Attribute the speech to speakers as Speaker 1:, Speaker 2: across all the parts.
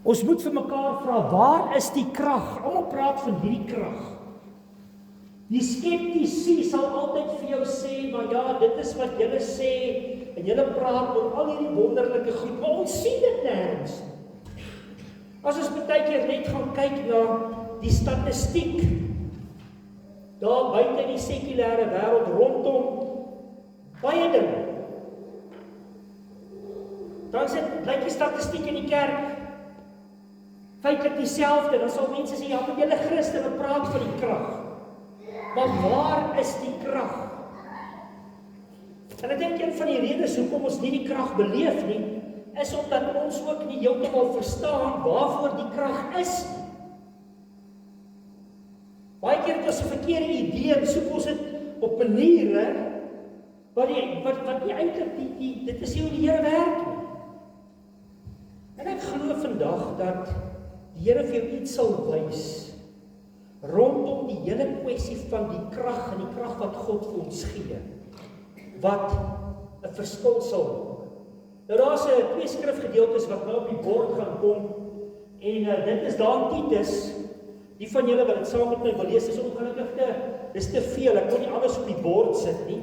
Speaker 1: Ons moet vir mekaar vra, waar is die krag? Almal praat van hierdie krag. Die skeptici sal altyd vir jou sê, maar ja, dit is wat julle sê, en julle praat oor al hierdie wonderlike goed, maar ons sien dit nêrens. As ons baie keer net gaan kyk na die statistiek, daar buite in die sekulêre wêreld rondom, baie dinge. Dan lyk die statistiek in die kerk feitlik dieselfde, dan sal mense sê, ja, maar julle Christene praat van die krag. Maar waar is die krag? En ek dink een van die redes hoekom ons nie die krag beleef nie, is omdat ons ook nie heeltemal verstaan waarvoor die krag is. Baie keer het ons 'n verkeerde idee en soek ons dit op maniere wat nie eintlik dit is nie hoe die Here werk nie. En ek glo vandag dat die Here vir jou iets sal wys rondom die hele kwessie van die krag en die krag wat God vir ons gee, wat 'n verskil sal maak. Nou daar's 2 skrifgedeeltes wat nou op die bord gaan kom, en dit is daar in Titus. Die van julle wat dit saam met my wil lees, is ongelukkig dis te veel, ek kon nie alles op die bord sit nie,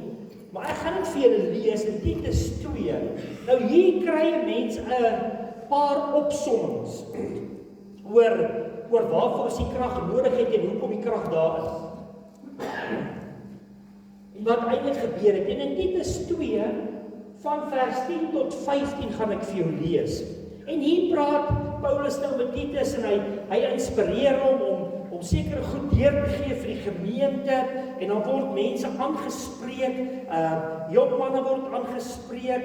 Speaker 1: maar ek gaan dit vir julle lees in Titus 2. Nou hier kry 'n mens 'n paar opsommings oor waarvoor ons die krag nodig het en hoekom die krag daar is. En wat eintlik gebeur het. En in Titus 2 van vers 10 tot 15 gaan ek vir jou lees. En hier praat Paulus nou met Titus en hy inspireer hom om sekere goed deur te gee vir die gemeente, en dan word mense aangespreek, jong manne word aangespreek,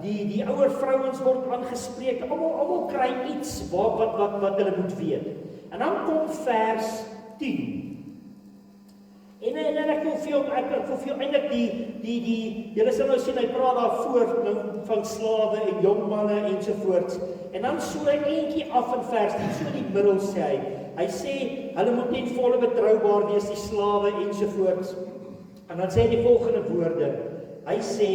Speaker 1: die ouer vrouens word aangespreek, almal kry iets wat hulle moet weet. En dan kom vers 10. En ek wil vir jou eintlik julle sal nou sien, hy praat daarvoor van slawe en jong manne ensovoorts. En dan so 'n eentjie af in vers 10, so in die middel sê hy sê, hulle moet net volle betroubaar wees, die slawe ensovoorts. En dan sê hy die volgende woorde, hy sê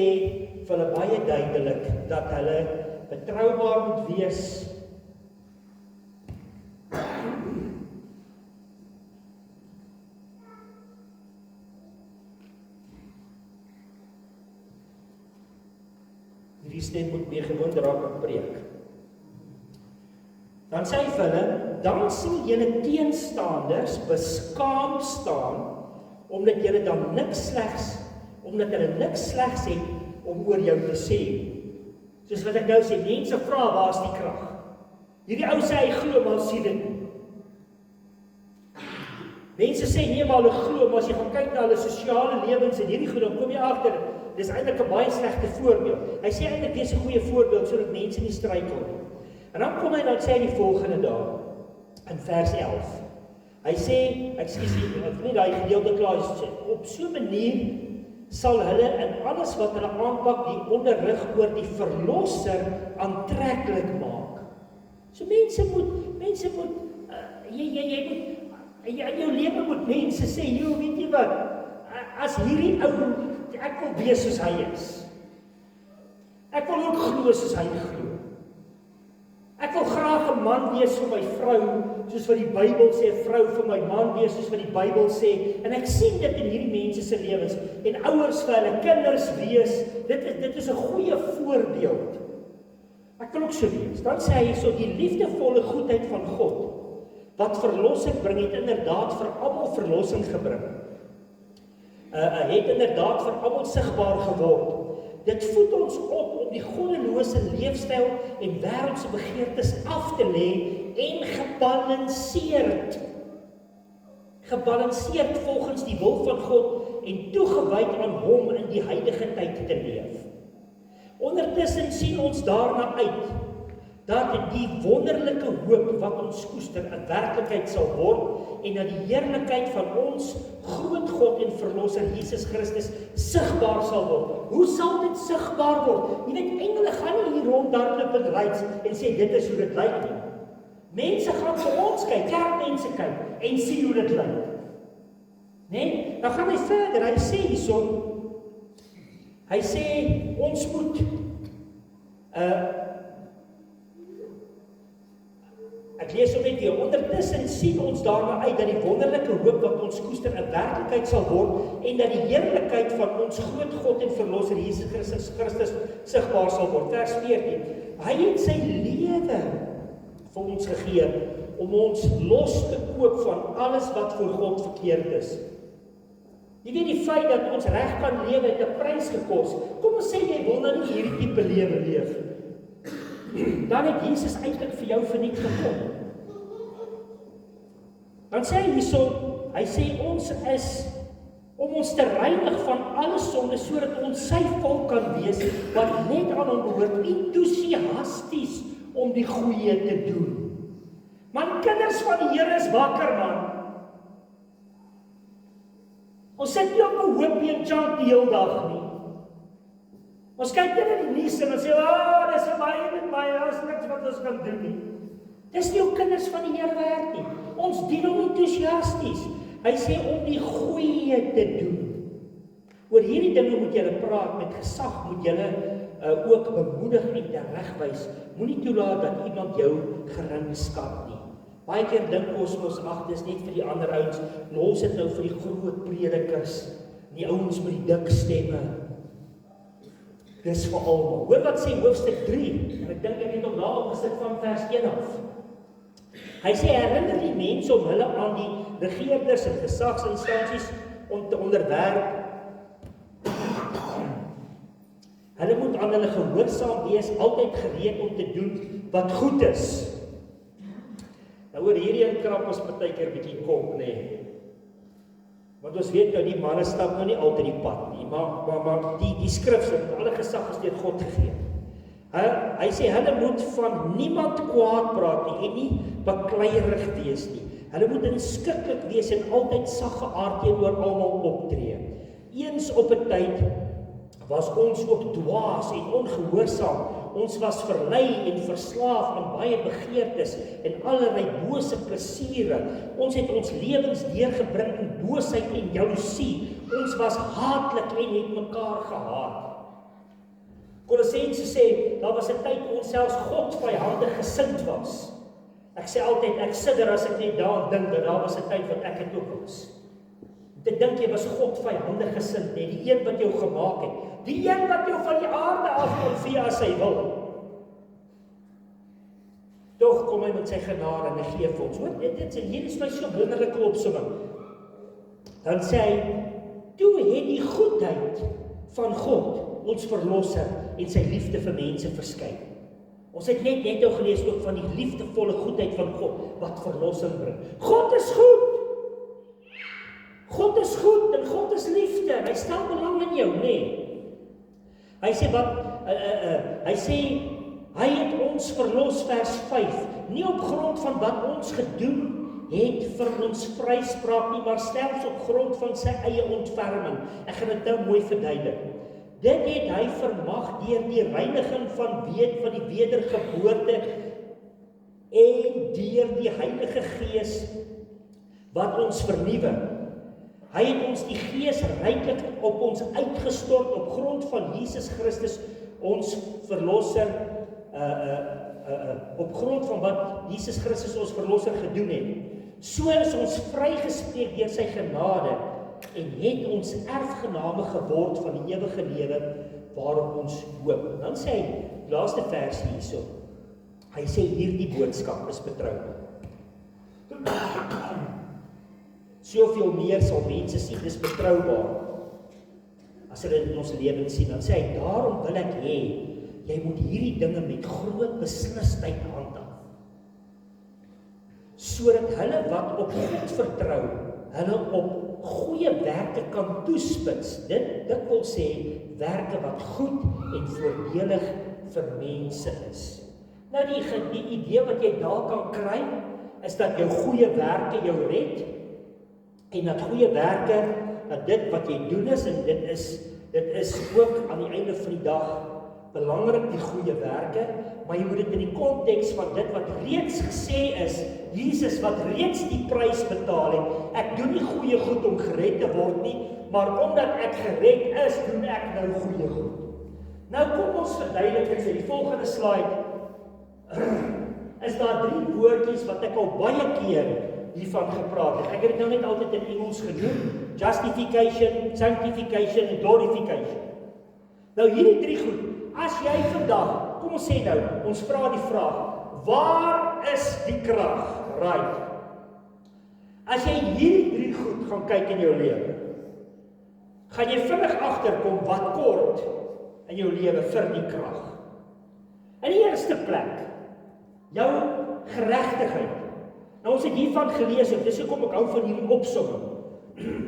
Speaker 1: vir hulle baie duidelik, dat hulle betroubaar moet wees, die stem moet meer gewoond raak aan preek. Dan sê hy vir hulle, dan sal julle teenstanders beskaamd staan, omdat hulle niks slegs het om oor jou te sê. Soos wat ek nou sê, mense vra, waar is die krag? Hierdie ou sê hy glo, maar sien dit nie. Mense sê nee, maar hulle glo, maar as jy gaan kyk na hulle sosiale lewens en hierdie goed, dan kom jy agter, dis eintlik 'n baie slegte voorbeeld. Hy sê eintlik dis 'n goeie voorbeeld sodat mense nie struikel nie. En dan kom hy en dan sê hy die volgende daar in vers 11. Hy sê, ek nie daai gedeelte klaar sê, op so 'n manier sal hulle in alles wat hulle aanpak die onderrig oor die verlosser aantreklik maak. So mense moet jy moet in jou lewe moet mense sê, jy weet jy wat, as hierdie ou, ek wil wees soos hy is. Ek wil ook glo soos hy glo. Ek wil graag 'n man wees vir my vrou, soos wat die Bybel sê, 'n vrou vir my man wees, soos wat die Bybel sê, en ek sien dit in hierdie mense se lewens, en ouers vir hulle kinders wees, dit is 'n goeie voorbeeld. Ek wil ook so wees. Dan sê hy so, die liefdevolle goedheid van God, wat verlossing bring, het inderdaad vir almal verlossing gebring. Het inderdaad vir almal sigbaar geword. Dit voed ons op om die goddelose leefstyl en wêreldse begeertes af te lê en gebalanseerd volgens die wil van God en toegewyd aan hom in die huidige tyd te leef. Ondertussen sien ons daarna uit dat die wonderlike hoop wat ons koester 'n werklikheid sal word en dat die heerlikheid van ons groot God en verlosser Jesus Christus sigbaar sal word. Hoe sal dit sigbaar word? Jy weet, engele gaan nie hier rondhardloop en ry en sê dit is hoe dit lyk nie. Mense gaan vir ons kyk, kerkmense kyk en sien hoe dit lyk. Nee, dan gaan hy verder. Hy sê hierson, hy sê ons moet Ek lees hom net weer. Ondertussen sien ons daarna uit dat die wonderlike hoop wat ons koester 'n werklikheid sal word en dat die heerlikheid van ons groot God en Verlosser Jesus Christus sigbaar sal word. Vers 14. Hy het sy lewe vir ons gegee om ons los te koop van alles wat vir God verkeerd is. Jy weet die feit dat ons reg kan lewe het 'n prys gekos. Kom ons sê jy wil nou nie hierdie tipe lewe leef. Dan het Jesus eintlik vir jou verniet gekom. Dan sê hy hierso, hy sê ons is om ons te reinig van alle sonde sodat ons sy volk kan wees wat net aan hom behoort, entoesiasties om die goeie te doen. Man, kinders van die Here is wakker, man. Ons sit nie op 'n hoopie en chant die hele dag nie. Ons kyk net in die nuus en ons sê, dis baie met my, daar's niks wat ons kan doen nie. Dis nie hoe kinders van die Here werk nie. Ons dien hom entoesiasties. Hy sê om die goeie te doen. Oor hierdie dinge moet julle praat, met gesag moet julle ook bemoedig en teregwys. Moenie toelaat dat iemand jou gering skat nie. Baie keer dink ons ag, dis net vir die ander ouens. Ons sit nou vir die groot predikers, die ouens met die dik stemme. Dis vir almal. Hoor wat sê hoofstuk 3, en ek dink ek het hom daar opgesit van vers 1 af. Hy sê herinner die mense om hulle aan die regerders en gesagsinstansies om te onderwerp. Hulle moet aan hulle gehoorsaam wees, altyd gereed om te doen wat goed is. Nou oor hierdie een krap ons partykeer bietjie kop, nê. Want ons weet nou die manne stap nou nie altyd die pad nie, maar die skrif sê dat alle gesag is deur God gegee. Hy sê hulle moet van niemand kwaad praat nie en nie bakleierig wees nie. Hulle moet inskikkelik wees en altyd saggeaard teenoor almal optree. Eens op 'n tyd was ons ook dwaas en ongehoorsaam. Ons was verlei en verslaaf aan baie begeertes en allerlei bose plesiere. Ons het ons lewens deurgebring in boosheid en jaloesie. Ons was haatlik en het mekaar gehaat. Kolossense sê, daar was 'n tyd toe ons selfs God vyandig gesind was. Ek sê altyd, ek sidder as ek net daaraan dink dat daar was 'n tyd wat ek het ook was. Te dink jy was God vyandig gesind, net die een wat jou gemaak het. Die een wat jou van die aarde af kon vee as hy wil. Tog kom hy met sy genade en hy gee vir ons. Hoor, hier is my so wonderlike opsomming. Dan sê hy, toe het die goedheid van God, ons verlosser en sy liefde vir mense verskyn. Ons het net nou gelees ook van die liefdevolle goedheid van God wat verlossing bring. God is goed. God is goed en God is liefde. Hy stel belang in jou, nê. Hy sê hy sê hy het ons verlos, vers 5, nie op grond van wat ons gedoen het vir ons vryspraak nie, maar selfs op grond van sy eie ontferming. Ek gaan dit nou mooi verduidelik. Dit het hy vermag deur die reiniging van die wedergeboorte en deur die Heilige Gees wat ons vernuwe. Hy het ons die Gees ryklik op ons uitgestort op grond van Jesus Christus, ons verlosser, op grond van wat Jesus Christus ons verlosser gedoen het. So is ons vrygespreek deur sy genade en het ons erfgename geword van die ewige lewe waarop ons hoop. Dan sê hy, laaste vers hierso. Hy sê hierdie boodskap is betroubaar. Soveel meer sal mense sien, dis betroubaar. As hulle in ons lewens sien, dan sê hy, daarom wil ek hê, jy moet hierdie dinge met groot beslisheid handhaaf. Sodat hulle wat op God vertrou, hulle op goeie werke kan toespits. Dit wil sê, werke wat goed en voordelig vir mense is. Nou die idee wat jy daar kan kry, is dat jou goeie werke jou red, en dat goeie werke, dat dit wat jy doen is, en dit is ook aan die einde van die dag belangrik, die goeie werke, maar jy moet dit in die konteks van dit wat reeds gesê is, Jesus wat reeds die prys betaal het. Ek doen nie goeie goed om gered te word nie, maar omdat ek gered is, doen ek nou goeie goed. Nou kom ons verduidelik in die volgende slide, is is daar 3 woordjies wat ek al baie keer hiervan gepraat het. Ek het dit nou net altyd in Engels genoem, justification, sanctification en glorification. Nou hierdie 3 goed, as jy vandag, kom ons sê nou, ons vra die vraag, waar is die krag? Right. As jy hierdie 3 goed gaan kyk in jou lewe, gaan jy vinnig agterkom wat kort in jou lewe vir die krag. In die eerste plek, jou geregtigheid. Nou ons het hiervan gelees, en dis hoekom ek hou van hierdie opsomming.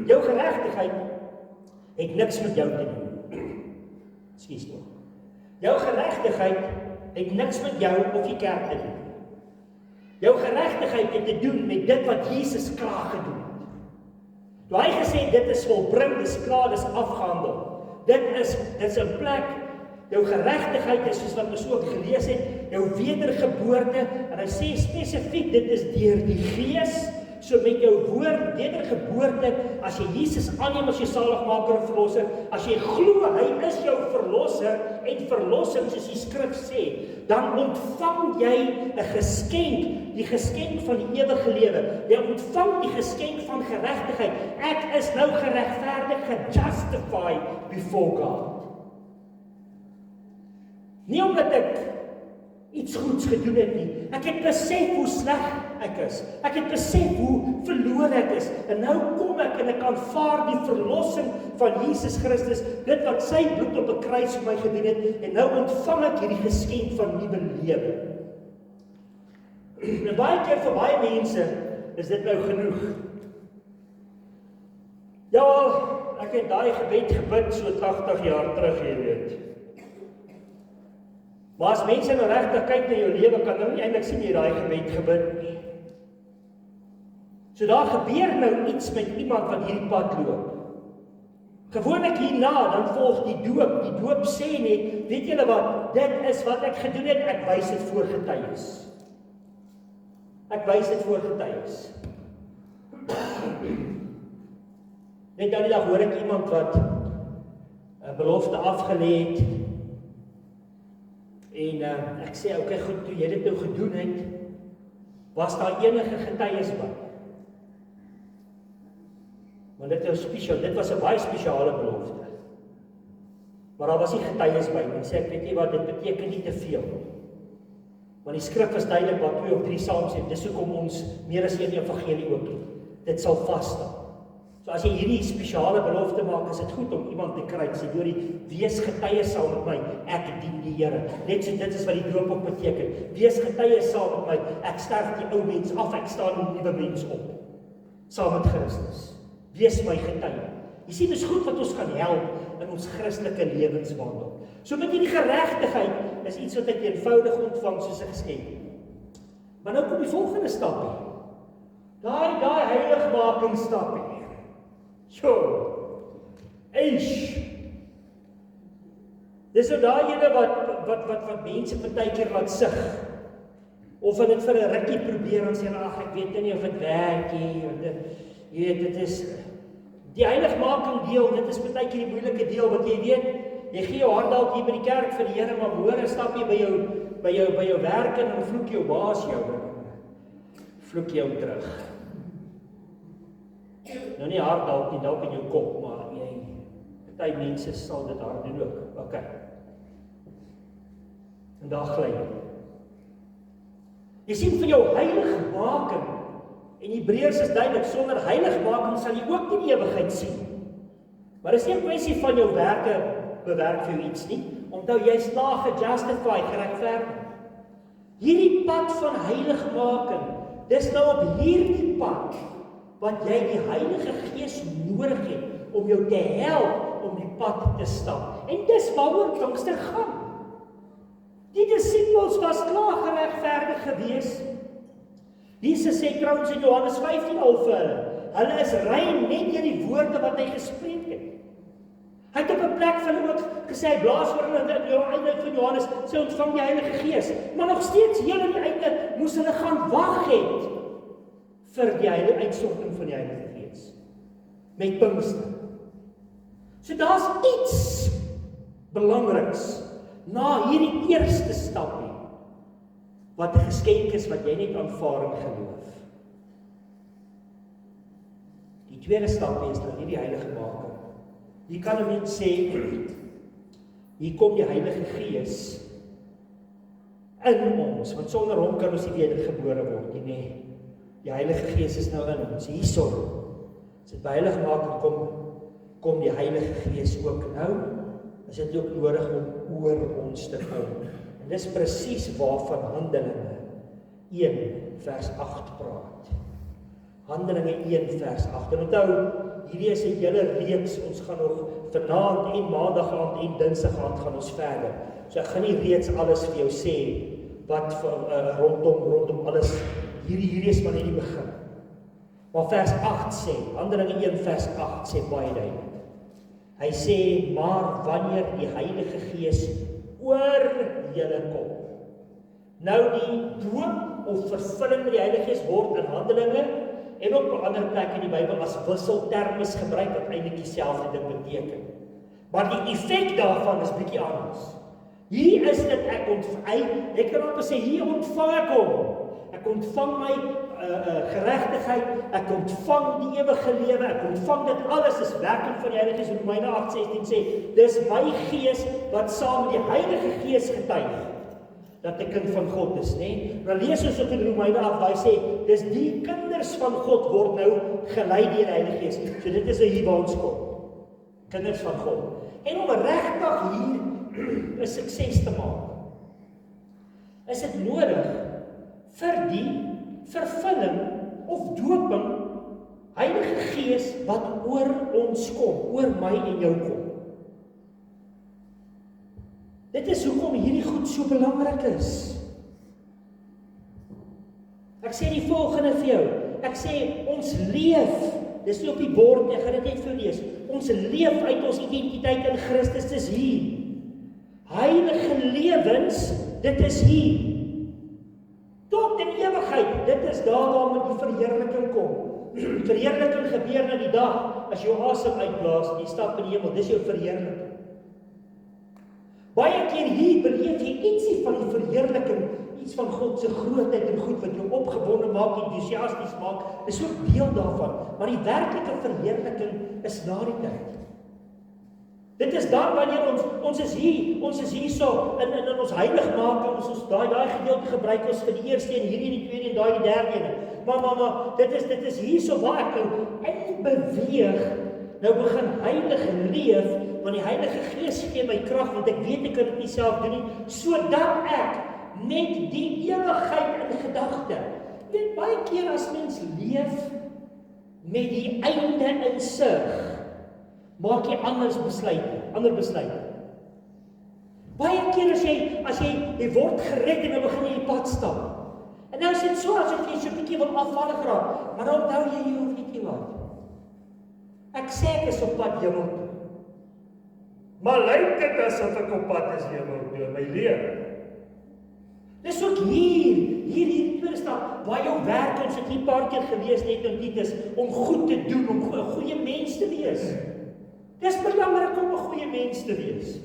Speaker 1: Jou geregtigheid het niks met jou te doen. Ekskuus tog. Jou geregtigheid het niks met jou of die kerk te doen. Jou geregtigheid het te doen met dit wat Jesus klaar gedoen het. Toe hy gesê dit is volbring, dis klaar, dis afgehandel. Dit is 'n plek, jou geregtigheid is soos wat ons ook gelees het, jou wedergeboorte, en hy sê spesifiek dit is deur die Gees, so met jou woord wedergeboorte, as jy Jesus aanneem as jou saligmaker en verlosser, as jy glo hy is jou verlosser en verlossing soos die skrif sê, dan ontvang jy 'n geskenk, die geskenk van die ewige lewe. Jy ontvang die geskenk van geregtigheid. Ek is nou geregverdig, gejustified before God. Nie omdat ek iets goeds gedoen het nie. Ek het besef hoe sleg ek is. Ek het besef hoe verlore ek is. En nou kom ek en ek aanvaar die verlossing van Jesus Christus, dit wat sy bloed op 'n kruis vir my gedoen het, en nou ontvang ek hierdie geskenk van nuwe lewe. En baie keer vir baie mense is dit nou genoeg. Ja, ek het daai gebed gebid so 80 jaar terug, jy weet. Maar as mense nou regtig kyk na jou lewe, kan hulle nie eintlik sien jy daai gebed gebid nie. So daar gebeur nou iets met iemand wat hierdie pad loop. Gewoonlik hierna, dan volg die doop. Die doop sê net, weet julle wat, dit is wat ek gedoen het, ek wys dit voor getuies. Ek wys dit voor getuies. Net dan die dag hoor ek iemand wat 'n belofte afgelê het, en ek sê, okay, goed, toe jy dit nou gedoen het, was daar enige getuies by? Want dit was 'n baie spesiale belofte. Maar daar was nie getuies by nie. Sê ek, weet jy wat, dit beteken nie te veel. Want die skrif is duidelik wat 2 of 3 saam sê, dis hoekom ons meer as een evangelie ook het. Dit sal vas staan. So as jy hierdie spesiale belofte maak, is dit goed om iemand te kry, sê doorie, wees getuie saam met my, ek dien die Here. Net so dit is wat die doop ook beteken. Wees getuie saam met my, ek sterf die ou mens af, ek staan 'n nuwe mens op. Saam met Christus. Wees my getuie. Jy sien, dis goed wat ons kan help in ons Christelike lewenswandel. So met hierdie geregtigheid is iets wat ek eenvoudig ontvang soos 'n geskenk. Maar nou kom die volgende stapie. Daai heiligmaking stapie. Dis nou daai ene wat mense partykeer laat sug. Of hulle dit vir 'n rukkie probeer en sê, ag, ek weet nie of dit werk nie. Jy weet, dit is die heiligmaking deel, dit is partykeer die moeilike deel, want jy weet, jy gee jou hand dalk hier by die kerk vir die Here, maar môre stap jy by jou werk en dan vloek jou baas jou. Vloek jou terug. Nou nie hard dalk nie, dalk in jou kop, maar party mense sal dit hard doen ook. Okay. En daar gly jy. Jy sien, vir jou heiligmaking, en Hebreërs is duidelik, sonder heiligmaking sal jy ook nie die ewigheid sien. Maar dis nie 'n kwessie van jou werke bewerk vir jou iets nie. Onthou, jy's daar gejustify, geregverdig. Hierdie pad van heiligmaking, dis nou op hierdie pad wat jy die Heilige Gees nodig het om jou te help om die pad te stap. En dis waaroor Pinkster gaan. Die disippels was klaar geregverdig gewees. Jesus sê trouens in Johannes 15 al vir hulle is rein net deur die woorde wat hy gespreek het. Hy het op 'n plek vir hulle ook gesê, hy blaas oor hulle in die einde van Johannes, sê ontvang die Heilige Gees. Maar nog steeds heel aan die einde moes hulle gaan wag het vir die heilige uitstorting van die Heilige Gees. Met Pinkster. So daar's iets belangriks na hierdie eerste stapie wat 'n geskenk is wat jy net aanvaar in geloof. Die tweede stap is dan nie die heilige making. Jy kan hom net sê, hier kom die Heilige Gees in ons, want sonder hom kan ons nie wedergebore word nie, nee. Die Heilige Gees is nou in ons, hierso. As dit by heiligmaking kom die Heilige Gees ook nou, is dit ook nodig om oor ons te kom. En dis presies waarvan Handelinge 1 vers 8 praat. Handelinge 1 vers 8. En onthou, hierdie is 'n hele reeks, ons gaan nog vanaand en maandag aand en dinsdag aand gaan ons verder. So ek gaan nie reeds alles vir jou sê, wat rondom alles, hierdie is maar net die begin. Maar vers 8 sê, Handelinge 1 vers 8 sê baie duidelik. Hy sê, maar wanneer die Heilige Gees oor julle kom. Nou die doop of vervulling met die Heilige Gees word in Handelinge en ook op ander plekke in die Bybel as wisseltermes gebruik wat eintlik dieselfde ding beteken. Maar die effek daarvan is bietjie anders. Hier is dit ek kan ook sê hier ontvang ek hom. Ek ontvang my geregtigheid, ek ontvang die ewige lewe, ek ontvang dit alles is werking van die Heilige Gees. Romeine 8:16 sê, dis my gees wat saam met die Heilige Gees getuig dat 'n kind van God is, né? Dan lees ons ook in Romeine 8, waar hy sê, dis die kinders van God word nou gelei deur die Heilige Gees. So dit is hier waar ons kom. Kinders van God. En om regtig hier 'n sukses te maak, is dit nodig vir die vervulling of doping Heilige Gees wat oor ons kom, oor my en jou kom. Dit is hoekom hierdie goed so belangrik is. Ek sê die volgende vir jou. Ek sê ons leef, dis nie op die bord nie, ek gaan dit net vir lees. Ons leef uit ons identiteit in Christus is hier. Heilige lewens, dit is hier. Tot in ewigheid, dit is daar waar met die verheerliking kom. Verheerliking gebeur na die dag, as jy jou asem uitblaas en jy stap in die hemel, dis jou verheerliking. Baie keer hier beleef jy ietsie van die verheerliking, iets van God se grootheid en goed wat jou opgewonde maak, enthousiasties maak, is ook deel daarvan. Maar die werklike verheerliking is na die tyd. Dit is dan wanneer ons is hier so in ons heiligmaking, ons daai gedeelte gebruik ons vir die eerste en hierdie die tweede en daai die derde ene. Maar dit is hier so waar ek nou beweeg, nou begin heilig leef, want die Heilige Gees gee my krag, want ek weet ek kan dit nie self doen nie, sodat ek met die ewigheid in gedagte. Jy weet, baie keer as mens leef met die einde in sig, maak jy ander besluite. Baie keer as jy word gered en dan begin jy die pad stap. En nou is dit so, asof jy so 'n bietjie wil afvallig raak, maar dan onthou jy hoef nie te wat. Ek sê ek is op pad hemel toe. Maar lyk dit asof ek op pad is hemel toe, my lewe. Dis ook hier tweede stap, waar jou werk, ons het hier 'n paar keer gewees net in dit is, om goed te doen, om 'n goeie mens te wees. Dis belangrik om 'n goeie mens te wees.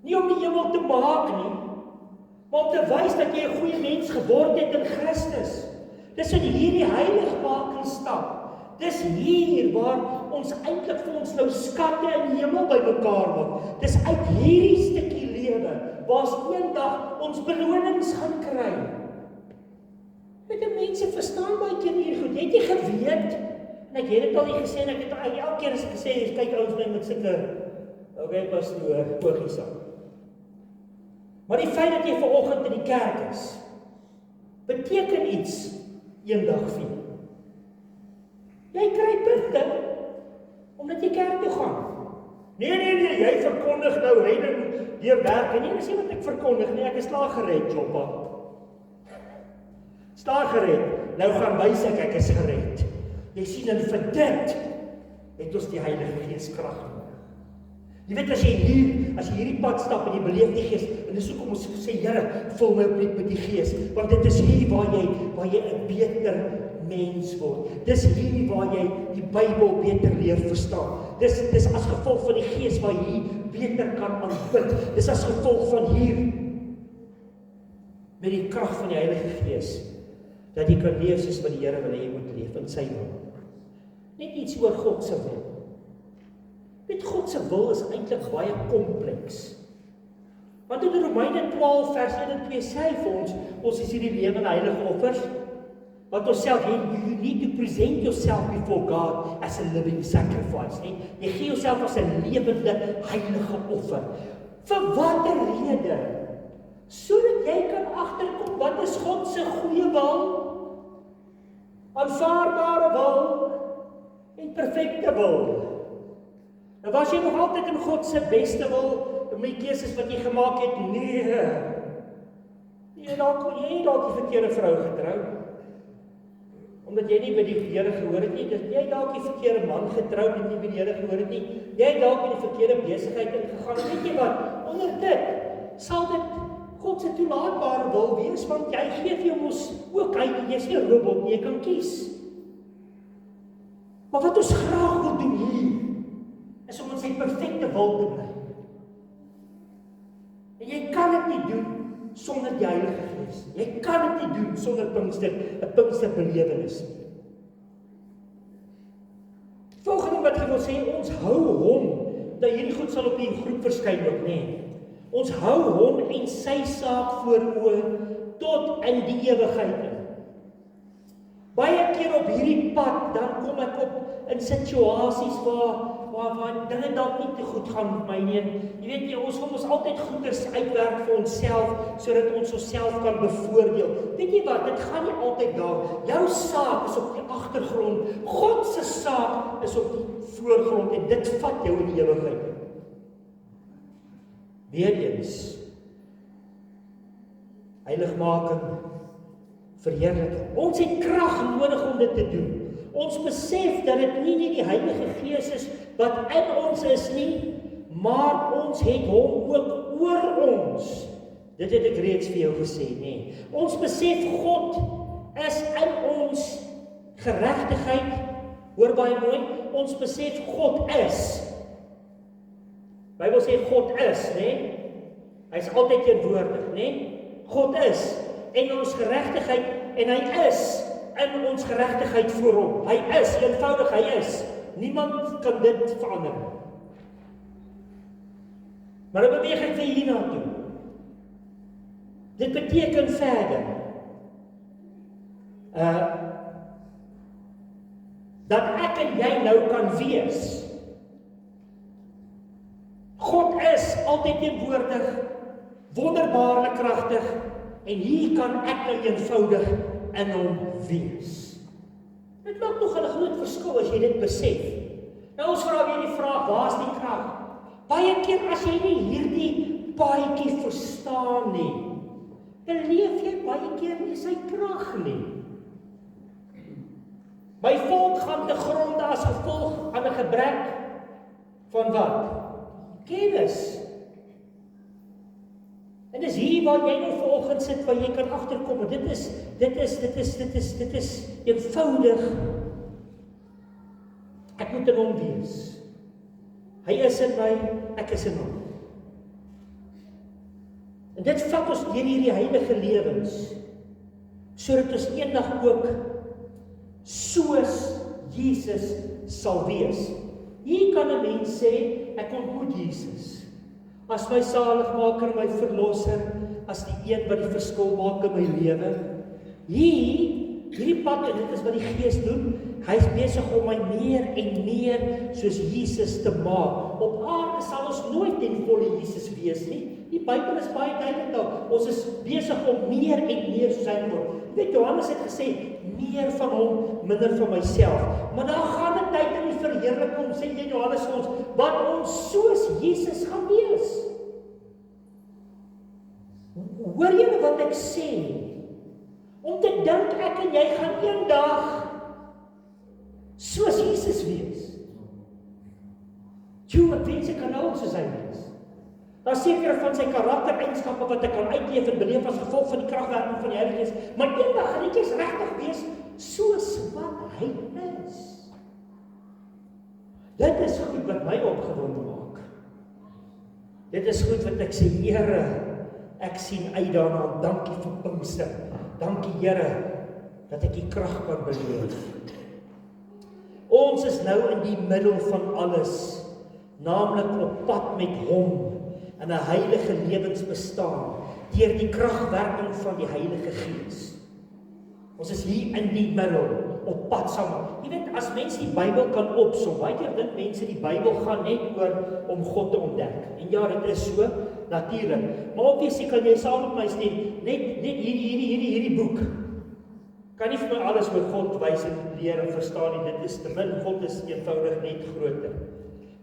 Speaker 1: Nie om die hemel te maak nie, maar om te wys dat jy 'n goeie mens geword het in Christus. Dis in hierdie heiligmaking stap. Dis hier waar ons eintlik vir ons nou skatte in die hemel bymekaar maak. Dis uit hierdie stukkie lewe waar ons eendag ons belonings gaan kry. Weet mense verstaan baie keer hier goed. Het jy geweet? En ek het dit al nie gesê en ek het elke keer as ek gesê het, kyk ouens my met sulke okay pastoor, oogies aan. Maar die feit dat jy vanoggend in die kerk is, beteken iets eendag vir jou. Jy kry punte omdat jy kerk toe gaan. Nee, jy verkondig nou redding deur werk. Nee, dis nie wat ek verkondig nie, ek is klaar gered, Joppa. Klaar gered. Nou gaan wys ek is gered. Jy sien en vir dit het ons die Heilige Gees krag nodig. Jy weet as jy hierdie pad stap en jy beleef die Gees, en dis hoekom ons sê Here, vul my op met die Gees, want dit is hier waar jy 'n beter mens word. Dis hier waar jy die Bybel beter leer verstaan. Dis as gevolg van die Gees waar jy beter kan aanbid. Dis as gevolg van hier. met die krag van die Heilige Gees, dat jy kan leef soos wat die Here wil hê jy moet leef, in sy wil. Net iets oor God se wil. Weet, God se wil is eintlik baie kompleks. Want in Romeine 12 vers 1 en 2 sê hy vir ons is hierdie lewende heilige offers, wat ons self, you need to present yourself before God as a living sacrifice. Jy gee jouself as 'n lewende heilige offer. Vir watter rede? Sodat jy kan agterkom wat is God se goeie wil, aanvaarbare wil en perfekte wil. Nou was jy nog altyd in God se beste wil, met die keuses wat jy gemaak het? Nee. Jy dalk die verkeerde vrou getrou, omdat jy nie by die Here gehoor het nie. Jy dalk die verkeerde man getrou, omdat jy by die Here gehoor het nie. Jy dalk in die verkeerde besigheid ingegaan. Weet jy wat? Onder dit sal dit God se toelaatbare wil wees, want jy gee vir jou mos ook, jy's nie 'n robot nie, jy kan kies. Maar wat ons graag wil doen hier, is om in sy perfekte wil te bly. En jy kan dit nie doen sonder die Heilige Gees. Jy kan dit nie doen sonder Pinkster, 'n Pinksterbelewenis. Volgende wat ek wil sê, ons hou hom, dat hierdie goed sal op die groep verskyn ook, nee. Ons hou hom en sy saak voor oë tot in die ewigheid in. Baie keer op hierdie pad, dan kom ek op in situasies waar dinge dalk nie te goed gaan met my nie. Jy weet, ons wil ons altyd goeders uitwerk vir onsself, sodat ons onsself kan bevoordeel. Weet jy wat, dit gaan nie altyd daar. Jou saak is op die agtergrond, God se saak is op die voorgrond, en dit vat jou in die ewigheid. Weereens, heiligmaking, verheerliking. Ons het krag nodig om dit te doen. Ons besef dat dit nie die Heilige Gees is wat in ons is nie, maar ons het hom ook oor ons. Dit het ek reeds vir jou gesê, nee. Ons besef God is in ons geregtigheid. Hoor baie mooi, ons besef God is. Bybel sê God is, né? Hy is altyd teenwoordig, né? God is en ons geregtigheid, en hy is in ons geregtigheid voor hom. Hy is, eenvoudig, hy is. Niemand kan dit verander. Maar dan beweeg ek weer hierna toe. Dit beteken verder dat ek en jy nou kan wees. God is altyd teenwoordig, wonderbaarlik kragtig, en hier kan ek nou eenvoudig in hom wees. Dit maak nog 'n groot verskil as jy dit besef. Nou ons vra weer die vraag, waar is die krag? Baie keer as jy nie hierdie paadjie verstaan nie, beleef jy baie keer nie sy krag nie. My volk gaan te gronde as gevolg aan 'n gebrek van wat? Kennis. En dis hier waar jy nou vanoggend sit, waar jy kan agterkom. Dit is eenvoudig. Ek moet in hom wees. Hy is in my, ek is in hom. En dit vat ons deur hierdie heilige lewens, sodat ons eendag ook soos Jesus sal wees. Hier kan 'n mens sê, ek ontmoet Jesus as my saligmaker, my verlosser, as die een wat die verskil maak in my lewe. Hierdie pad, en dit is wat die Gees doen, hy is besig om my meer en meer soos Jesus te maak. Op aarde sal ons nooit ten volle Jesus wees nie. Die Bybel is baie duidelik daar. Ons is besig om meer en meer soos hy word. Weet, Johannes het gesê, meer van hom, minder van myself. Maar daar gaan 'n tyd in die verheerliking, sê jy Johannes vir ons, wat ons soos Jesus gaan wees. Hoor julle wat ek sê? Om te dink ek en jy gaan eendag soos Jesus wees. Ek wens ek kan nou soos hy wees. Daar sekere van sy karaktereienskappe wat ek kan uitleef en beleef as gevolg van die kragwerking van die Heilige Gees, maar eendag gaan ek regtig wees soos wat hy is. Dit is goed wat my opgewonde maak. Dit is goed wat ek sê, Here, Ek sien uit daarna, dankie vir Pinkster. Dankie Here, dat ek die krag kan beleef. Ons is nou in die middel van alles, naamlik op pad met Hom, in 'n heilige lewensbestaan, deur die kragwerking van die Heilige Gees. Ons is hier in die middel, op pad saam. Jy weet, as mense die Bybel kan opsom, baie keer dink mense die Bybel gaan net oor om God te ontdek. En ja, dit is so, natuurlik. Maar obviously kan jy saam met my stem, net hierdie boek, kan nie vir my alles oor God wys en leer en verstaan nie, dit is te min, God is eenvoudig net groter.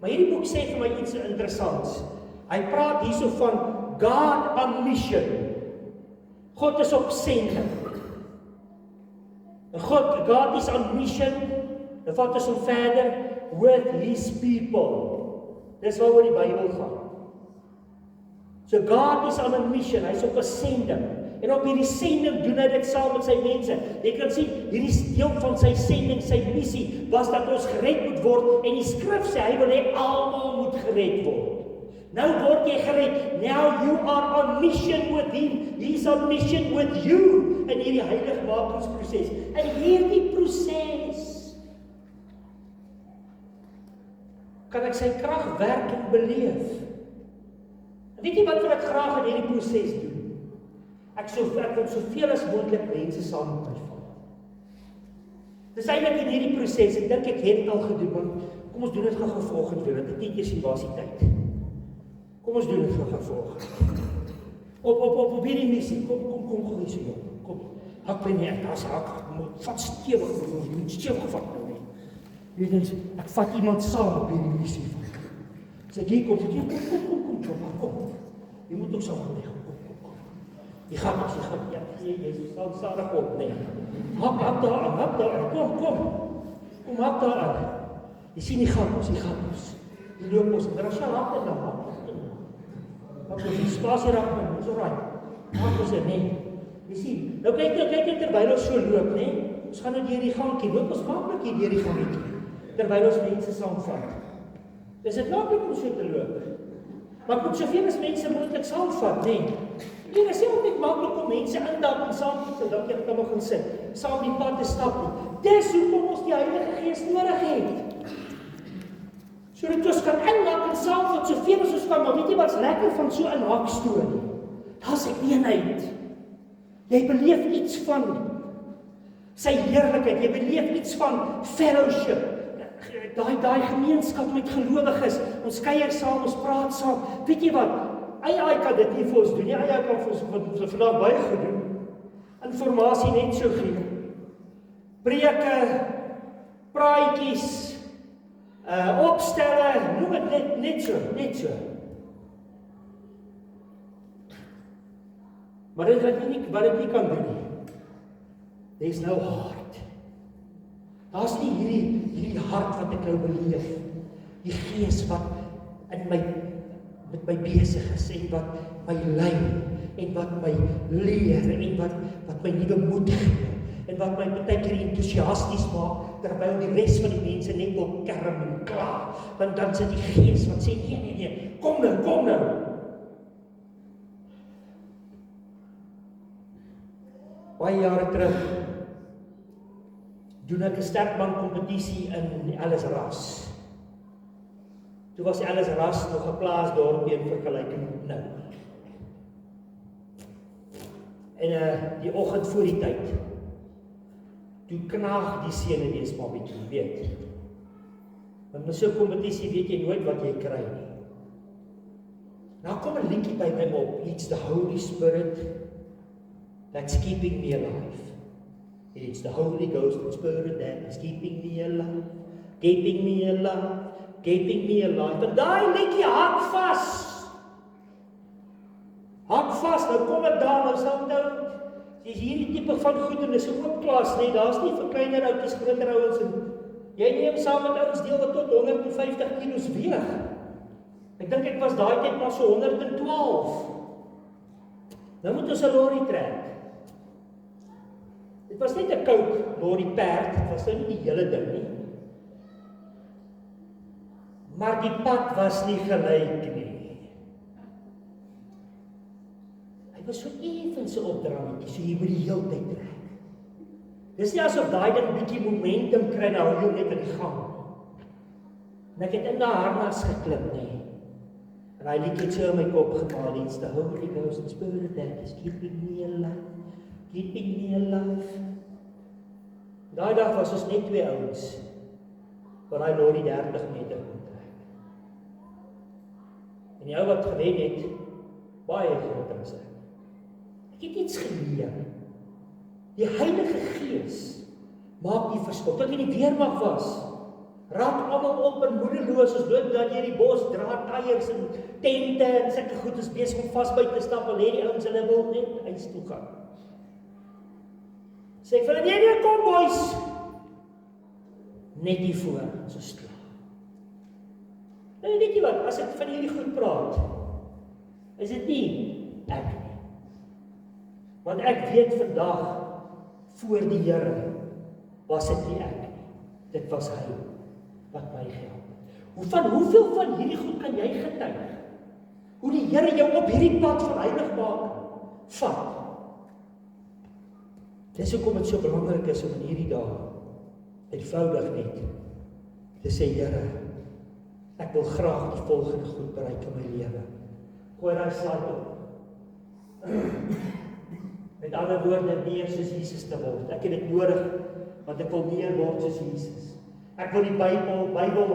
Speaker 1: Maar hierdie boek sê vir my iets interessants. Hy praat hierso van God on mission. God is op sending. God is on mission. En wat is hom verder? With His people. Dis waaroor die Bybel gaan. So God is on a mission. Hy's op 'n sending. En op hierdie sending doen hy dit saam met sy mense. Jy kan sien, hierdie deel van sy sending, sy missie, was dat ons gered moet word. En die skrif sê, hy wil hê almal moet gered word. Nou word jy gered. Now you are on mission with Him. He's on mission with you. In hierdie heiligmakingsproses. In hierdie proses kan ek sy kragwerking beleef. En weet jy wat ek graag in hierdie proses doen? Ek wil soveel as moontlik mense saam met my vat. Dis eintlik in hierdie proses, ek dink ek het al gedoen, want kom ons doen dit gou volgende weer, want ek net eers sien waar is die tyd. Kom ons doen dit gou volgende. Op hierdie missie, kom gou hier so jong. Kom. Hak my nie, daar's hak, moet vat stewig, jy moet stewig vat nou nie. Jy weet, ek vat iemand saam op hierdie missie van. Sê jy kom. Jy moet ook saam met my. Jy gaan, ja, jy staan stadig op, nee. Hak daar aan, kom hak daar aan. Jy sien die gang ons. Die loop ons, daar is jy hak en dan hak ons, die spasie raak my, ons alright. Hak ons nee. Jy sien, nou kyk jy terwyl ons so loop, nee. Ons gaan nou deur die gangkie, loop ons maklik hier deur die gangkie, terwyl ons mense saamvat. Dis dit maklik om so te loop. Maar ek moet soveel as mense moontlik saamvat, nee. Nee, dis nie altyd maklik om mense in te saam te dalk jy kan begin sit, saam die pad te stap nie. Dis hoekom ons die Heilige Gees nodig het. Sodat ons kan inhak en saamvat soveel as ons kan, maar weet jy wat's lekker van so 'n hakstorie? Daar's 'n eenheid. Jy beleef iets van sy heerlikheid, jy beleef iets van fellowship. Daai gemeenskap met gelowiges, ons kuier saam, ons praat saam. Weet jy wat? Ai kan dit nie vir ons doen nie. Ai kan vir ons vandag baie goed doen. Informasie net so gee. Preke, praatjies, opstelle, noem dit net so. Maar dit wat dit nie kan doen nie. There's no heart. Daar's nie hierdie hart wat ek nou beleef. Die Gees wat met my besig is en wat my lei en wat my leer en wat my nuwe moed gee en wat my baie keer entoesiasties maak terwyl die res van die mense net wil kerm en kla. Want dan sit die Gees wat sê nee, kom nou. Baie jare terug doen ek 'n sterkman kompetisie in Alice Ras. Toe was Alice Ras nog 'n plaasdorpie in vergelyking met nou. En die oggend voor die tyd, toe knaag die sene wees maar bietjie, weet. Want met so 'n kompetisie weet jy nooit wat jy kry nie. Nou kom 'n liedjie by my op, it's the Holy Spirit that's keeping me alive. It's the Holy Ghost and Spirit that is keeping me alive. En daai liedjie hak vas, nou kom ek daar, nou sal nou, dis hierdie tipe van goed en dis 'n oop klas, nee, daar's nie vir kleiner oudjies, groter ouens en jy neem saam met ouens deel wat tot 150 kg weeg. Ek dink ek was daai tyd maar so 112. Nou moet ons 'n lorry trek. Dit was net 'n Coke lorry perd, dit was nou nie die hele ding nie. Maar die pad was nie gelyk nie. was so effense opdrannetjie, so jy moet die hele tyd trek. Dis nie asof daai ding bietjie momentum kry, nou hou jy net in die gang. En ek het in daai harnas geklim, nee. En hy liedjie het so in my kop gemaak, it's the Holy Ghost and Spirit that is keeping me alive, keeping me alive. Daai dag was ons net 2 ouens, wat hy lorry 30 meter kon trek. En die ou wat gewen het, baie groter as ek. Ek het iets geleer. Die Heilige Gees maak die verskil. Tot in die weermag was, raak almal op en moedeloos, ons loop dan hier die bos, dra tyres en tente en sulke goed, is besig om vas by te stap, en lê die ouens, hulle wil net huis toe gaan. Sê ek vir hulle, nee, kom boys, net hier voor, so stil. Nou weet jy wat, as ek van hierdie goed praat, is dit nie ek nie. Want ek weet vandag, voor die Here, was dit nie ek nie. Dit was hy, wat my gehelp. Hoeveel van hierdie goed kan jy getuig? Hoe die Here jou op hierdie pad van heilig maak, vat. Dis hoekom dit so belangrik is om in hierdie dae, eenvoudig net, te sê, Here, ek wil graag die volgende goed bereik in my lewe. Gooi daai slide op. Met ander woorde, meer soos Jesus te word. Ek het dit nodig, want ek wil meer word soos Jesus. Ek wil die Bybel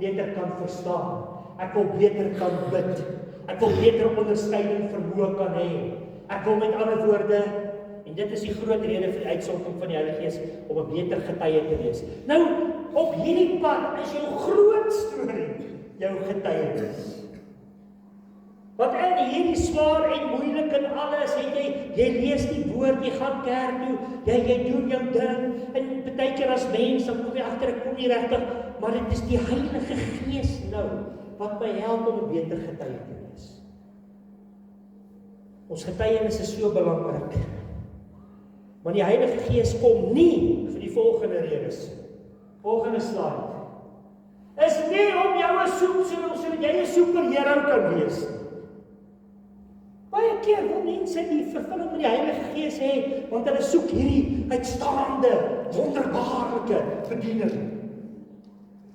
Speaker 1: beter kan verstaan. Ek wil beter kan bid. Ek wil beter onderskeiding vermoë kan hê. Ek wil met ander woorde, en dit is die groot rede vir die uitsondering van die Heilige Gees, om 'n beter getuie te wees. Nou, op hierdie pad is jou groot storie, jou getuienis. Want in hierdie swaar en moeilik en alles, jy lees die woord, jy gaan kerk toe, jy doen jou ding, en baie keer as mens, dan kom jy agter, ek kom nie regtig, maar dit is die Heilige Gees nou, wat my help om 'n beter getuie te wees. Ons getuienis is so belangrik, want die Heilige Gees kom nie vir die volgende redes. Volgende slide. Is nie om jou 'n soep, sodat jy 'n superheld kan wees. Baie keer wil mense die vervulling met die Heilige Gees hê, want hulle soek hierdie uitstaande, wonderbaarlike bediening.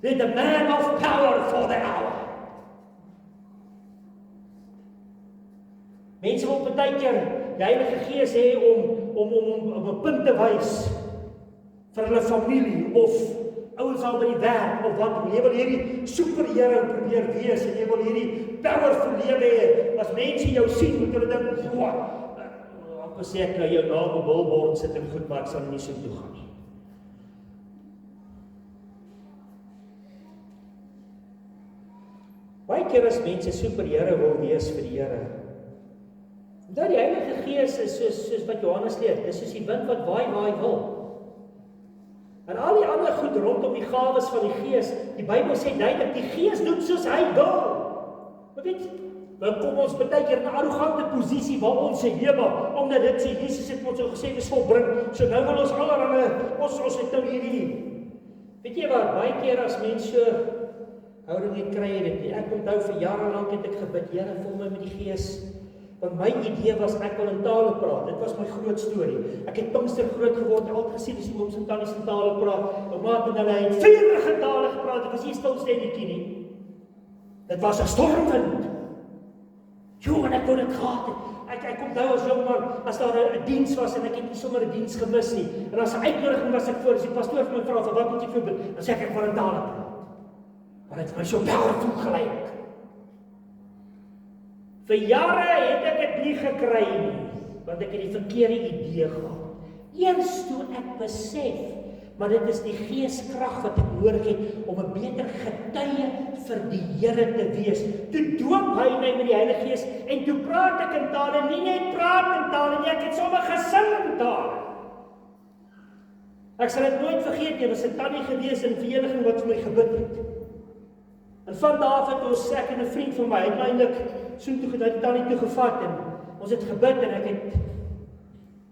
Speaker 1: They're the man of power for the hour. Mense wil baie keer die Heilige Gees hê om 'n punt te wys vir hulle familie of ouens al by die werk of wat. Jy wil hierdie superheld probeer wees en jy wil hierdie powerful lewe hê. As mense jou sien, moet hulle dink, "Wat? Amper sê ek nou jou naam op 'n billboard sit en goed, maar ek sal nie so toe gaan nie." Baie keer as mense superheld wil wees vir die Here, dat die Heilige Gees is soos wat Johannes leer, dis soos die wind wat waai waar hy wil. En al die ander goed rondom die gawes van die Gees, die Bybel sê duidelik, die Gees doen soos hy wil. Maar weet, dan kom ons baie keer in 'n arrogante posisie waar ons sê, "Jeba, omdat dit sê Jesus het ons so gesê dis volbring, so nou wil ons allerhande, ons het nou hierdie." Weet jy wat, baie keer as mense so houding het, kry jy dit nie. Ek onthou vir jare lank het ek gebid, Here, vul my met die Gees. Want my idee was, ek wil in tale praat. Dit was my groot storie. Ek het Pinkster groot geword, altyd gesien as die ooms en tannies in tale praat. My maat en hulle het vuurige tale gepraat. Ek was nie stilstandetjie nie. Dit was 'n stormwind. En ek kon dit gehad het. Ek onthou as jong man, as daar 'n diens was en ek het nie sommer 'n diens gemis nie. En as 'n uitnodiging was ek voor, as die pastoor vir my vra, "Vir wat moet jy vir bid?" Dan sê ek wil in tale praat. Maar dit het my so powerful gelyk. Vir jare het ek dit nie gekry nie, want ek het die verkeerde idee gehad. Eers toe ek besef, maar dit is die Geeskrag wat ek nodig het om 'n beter getuie vir die Here te wees. Toe doop hy my met die Heilige Gees en toe praat ek in tale, nie net praat in tale nie, ek het sommer gesing in tale. Ek sal dit nooit vergeet nie, was 'n tannie gewees in vereniging wat vir my gebid het. En van daar af het ons, ek en 'n vriend van my, uiteindelik soontoe die tannie toe gevat en ons het gebid en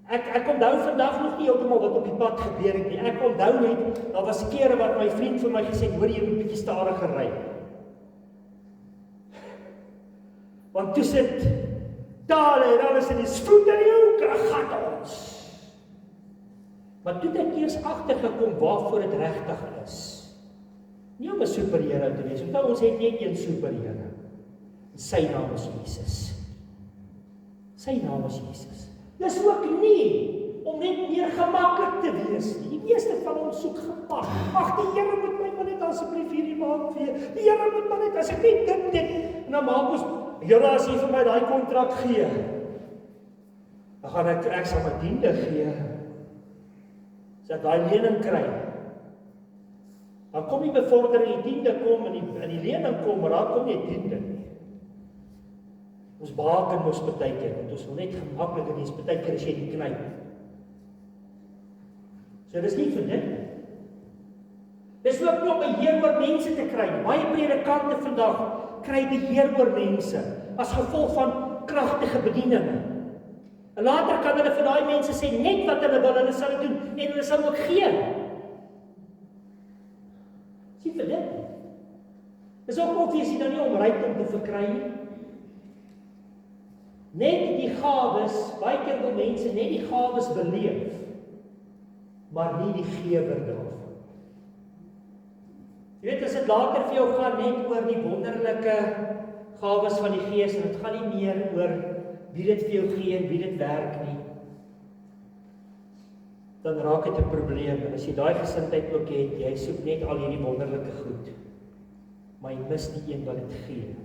Speaker 1: ek onthou vandag nog nie heeltemal wat op die pad gebeur het nie. Ek onthou net, daar was kere wat my vriend vir my gesê het, "Hoor jy moet bietjie stadiger ry." Want toe sit tale en alles in die spoed en die hoek, gat ons. Maar toe het ek eers agtergekom waarvoor dit regtig is. Nie om 'n superheld te wees, want ons het net een superheld. Sy naam is Jesus. Sy naam is Jesus. Dis ook nie om net meer gemaklik te wees nie. Die meeste van ons soek gemak. Ag, die Here moet my maar net asseblief hierdie maand gee. Die Here moet maar net as ek net dit. En dan maak ons, Here, as jy vir my daai kontrak gee, dan gaan ek sal my diende gee. As ek daai lening kry, dan kom die bevordering, die diende kom en die lening kom, maar daar kom nie diende nie. Ons baken ons partykeer, want ons wil net gemaklik wees, partykeer as jy die knyp. So dis nie vir dit nie. Dis ook nie om beheer oor mense te kry. Baie predikante vandag kry beheer oor mense as gevolg van kragtige bedieninge. En later kan hulle vir daai mense sê net wat hulle wil, hulle sal doen en hulle sal ook gee. Sien vir dit. Dis ook obvious dan nie om rykdom te verkry nie. Net die gawes, baie keer wil mense net die gawes beleef, maar nie die gewer daarvan. Jy weet, as dit later vir jou gaan net oor die wonderlike gawes van die Gees, en dit gaan nie meer oor wie dit vir jou gee en wie dit werk nie, dan raak dit 'n probleem. En as jy daai gesindheid ook het, jy soek net al hierdie wonderlike goed, maar jy mis die een wat dit gee,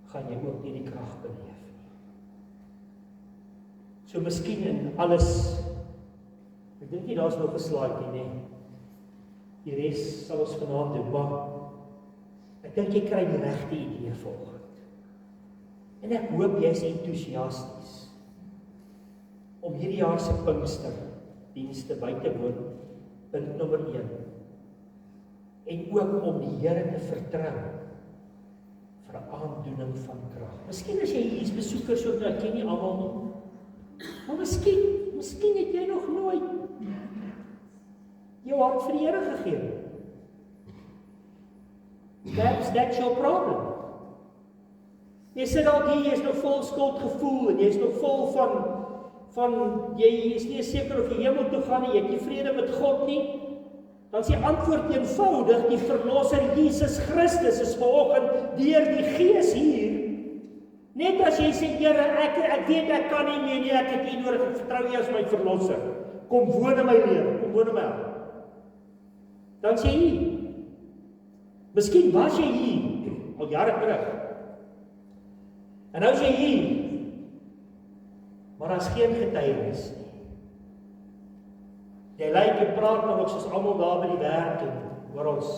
Speaker 1: gaan jy ook nie die krag beleef nie. So miskien in alles, ek dink nie daar's nog 'n slaaitjie nie, die res sal ons vanaand doen, maar ek dink jy kry die regte idee volgende. En ek hoop jy is entoesiasties om hierdie jaar se Pinksterdienste by te woon, punt nommer 1. En ook om die Here te vertrou vir 'n aandoening van krag. Miskien as jy hier is besoekers ook, nou, ek ken nie almal nie, maar miskien het jy nog nooit jou hart vir die Here gegee. That's your problem. Jy sit al hier, jy is nog vol skuldgevoel en jy is nog vol van jy is nie seker of jy hemel toe gaan nie, jy het nie vrede met God nie. Dan is die antwoord eenvoudig, die verlosser Jesus Christus is vanoggend deur die Gees hier. Net as jy sê, Here, ek weet ek kan nie meer nie, ek het U nodig, ek vertrou U as my verlosser. Kom woon in my lewe, kom woon in my hart. Dan sê jy, miskien was jy hier al jare terug. En nou is jy hier, maar daar's geen getuienis nie. Jy lyk en praat nog soos almal daar by die werk en oor ons.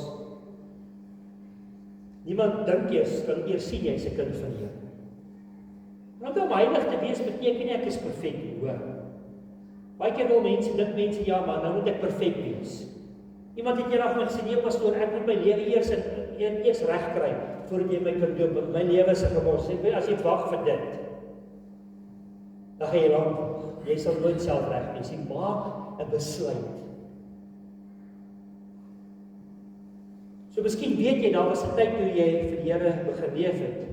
Speaker 1: Niemand dink jy kan eers sien jy's 'n kind van die Here. Want om heilig te wees beteken nie ek is perfek nie, hoor. Baie keer wil dink mense, ja, maar nou moet ek perfek wees. Iemand het eendag my gesê, nee pastoor, ek moet my lewe eers reg kry voordat jy my kan doop. My lewe is 'n gemors. As jy wag vir dit, dan gaan jy lank wag. Jy sal nooit self reg wees. Jy maak 'n besluit. So miskien weet jy, daar was 'n tyd toe jy vir die Here begin leef het,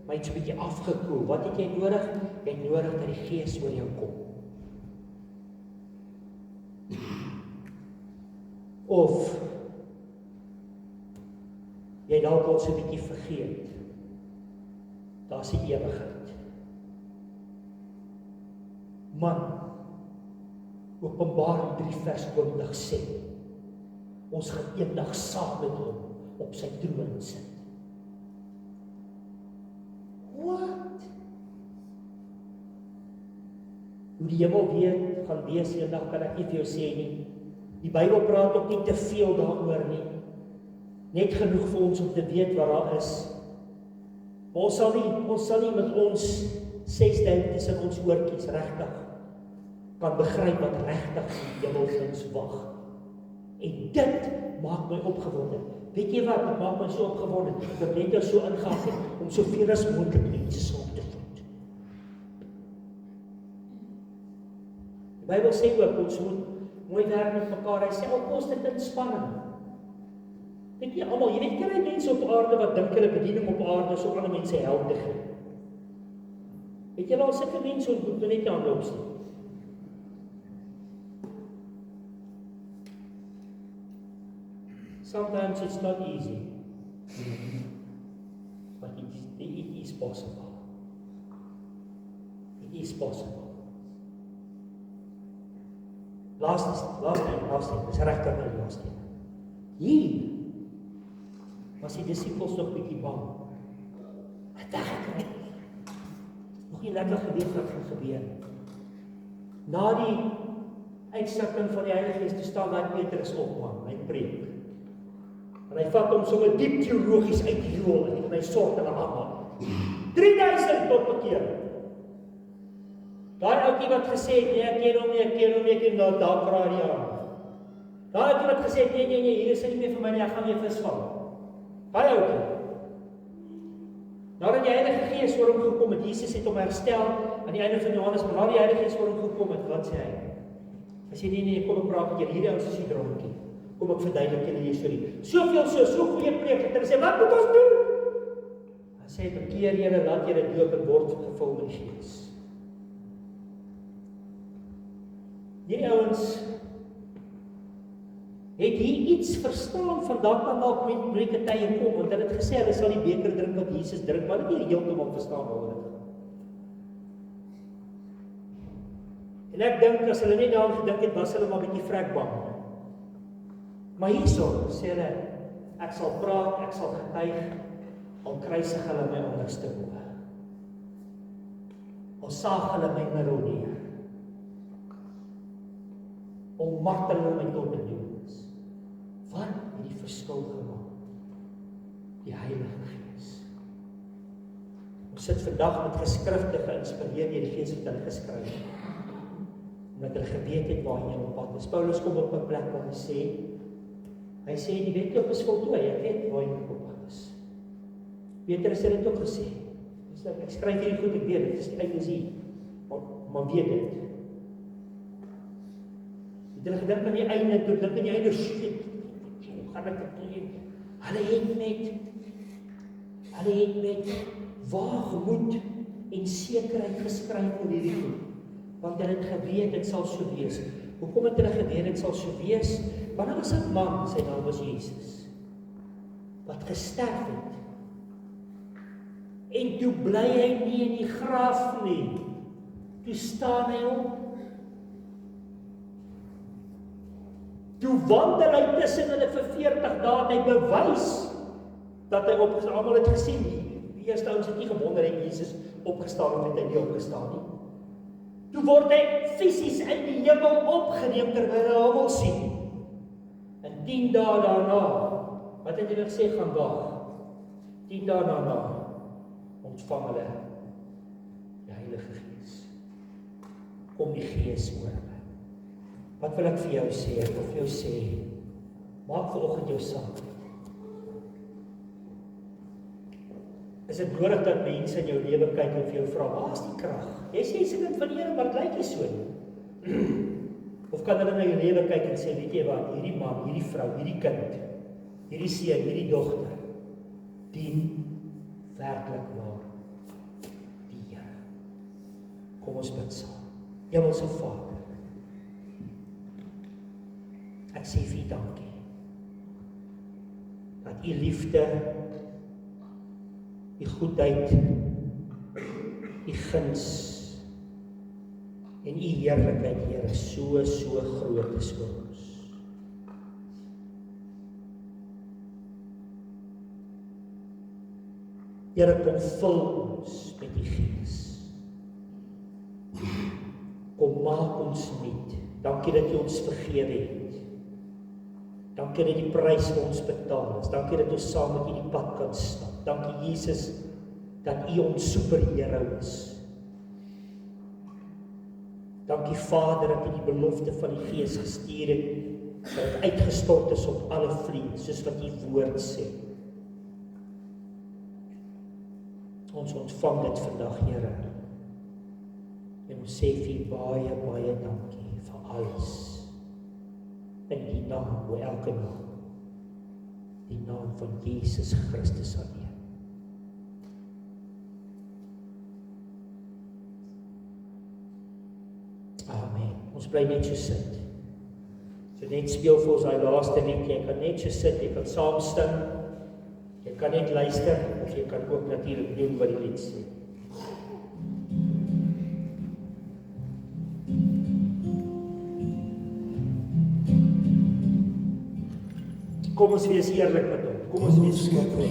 Speaker 1: maar jy het so 'n bietjie afgekoel. Wat het jy nodig? Jy het nodig dat die Gees oor jou kom. Of jy dalk al so 'n bietjie vergeet. Daar's die ewigheid. Man, Openbaring 3 vers 20 sê, ons gaan eendag saam met hom op sy troon sit. Wat? Hoe die hemel gaan wees eendag, kan ek nie vir jou sê nie. Die Bybel praat ook nie te veel daaroor nie. Net genoeg vir ons om te weet wat daar is. Ons sal nie met ons 6 duim tussen ons oortjies regtig kan begryp wat regtig die hemel vir ons wag. En dit maak my opgewonde. Weet jy wat, dit maak my so opgewonde, dat net er so ingaan het, om soveel as moontlik mense saam te voed. Die Bybel sê ook, ons moet mooi werk met mekaar, hy sê, al kos dit inspanning. Dink jy almal, jy weet, kry mense op aarde wat dink hulle bediening op aarde is om ander mense help te gee. Het julle al sulke mense ontmoet, net nie hande opsteek? Sometimes it's not easy, but it is possible. It is possible. Last is regtig my laaste. Hier was die disippels nog bietjie bang. Wat dink ek? Nog nie lekker geweet wat gaan gebeur. Na die uitstorting van die Heilige Gees, toe staan daar Petrus op, man, hy preek. En hy vat hom sommer diep teologies uit die rol en hy sorg hulle almal. 3000 tot bekeer. Daai ouetjie wat gesê het, nee, ek ken hom nie, nou daar praat hy aan. Daai ouetjie wat gesê het, nee, hier is hy nie meer vir my nie, ek gaan weer visvang. Daai ouetjie. Nadat die Heilige Gees oor hom gekom het, Jesus het hom herstel aan die einde van Johannes, maar nadat die Heilige Gees oor hom gekom het, wat sê hy? Hy sê, nee, kom ek praat met julle, hierdie ouens is die dronkie. Kom ek verduidelik julle die storie. Soveel so goeie preek het, en sê, wat moet ons doen? Hy sê, bekeer julle, laat julle doop en word gevul met die Gees. Hierdie ouens het hier iets verstaan van dat kan dalk met moeilike tye kom, want hulle het gesê, hulle sal die beker drink wat Jesus drink, maar hulle het nie heeltemal verstaan waaroor dit gaan. En ek dink, as hulle nie daaraan gedink het, was hulle maar 'n bietjie vrek bang. Maar hierso sê hulle, ek sal praat, ek sal getuig, al kruisig hulle my onderste bo. Al saag hulle my middel neer. Al martel hulle my tot in die dood. Wat het die verskil gemaak? Die Heilige Gees. Ons sit vandag met geskrifte geïnspireer deur die Gees wat hulle geskryf het. Omdat hulle geweet het waar hy op pad is. Paulus kom op 'n plek waar hy sê die wedloop is voltooi, ek weet waar hy op pad is. Petrus het dit ook gesê. Ek skryf hierdie goed, ek weet, dit is die einde hier. Maar weet dit. Het hulle gedink aan die einde, toe dink aan die einde, gaan ek dit doen. Hulle het met waagmoed en sekerheid geskryf oor hierdie goed. Want hulle het geweet, dit sal so wees. Hoekom het hulle geweet, dit sal so wees? Want daar was 'n man, sy naam was Jesus, wat gesterf het. En toe bly hy nie in die graf nie. Toe staan hy op. Toe wandel hy tussen hulle vir 40 dae, hy bewys dat hy opgestaan. Almal het gesien, die eerste ouens het nie gewonder het Jesus opgestaan of het hy nie opgestaan nie. Toe word hy fisies in die hemel opgeneem terwyl hy almal sien. En 10 dae daarna, wat het hy gesê gaan wag? 10 dae daarna ontvang hulle die Heilige Gees. Kom die Gees oor hulle. Wat wil ek vir jou sê? Ek wil vir jou sê, maak vanoggend jou saak. Is dit nodig dat mense in jou lewe kyk en vir jou vra, waar is die krag? Jy sê, is dit van die Here, maar dit lyk nie so nie. Of kan hulle na jou lewe kyk en sê, weet jy wat, hierdie man, hierdie vrou, hierdie kind, hierdie seun, hierdie dogter, dien werklik waar die Here. Kom ons bid saam. Hemelse Vader, ek sê vir U dankie, dat U liefde, U goedheid, U guns en U heerlikheid, Here, so groot is vir ons. Here, kom vul ons met U Gees. Kom maak ons nuut. Dankie dat U ons vergewe het. Dankie dat die prys vir ons betaal is. Dankie dat ons saam met U die pad kan stap. Dankie Jesus, dat U ons superhero is. Dankie Vader, dat U die belofte van die Gees gestuur het, dat het uitgestort is op alle vlees, soos wat U woord sê. Ons ontvang dit vandag, Here. En ons sê vir U baie dankie vir alles. In die naam, oor elke naam. Die naam van Jesus Christus alleen. Ons bly net so sit. So net speel vir ons daai laaste lied, jy kan net so sit, jy kan saam sing, jy kan net luister, of jy kan ook natuurlik doen wat die lied sê. Kom ons wees eerlik met hom. Kom ons wees skoonvry.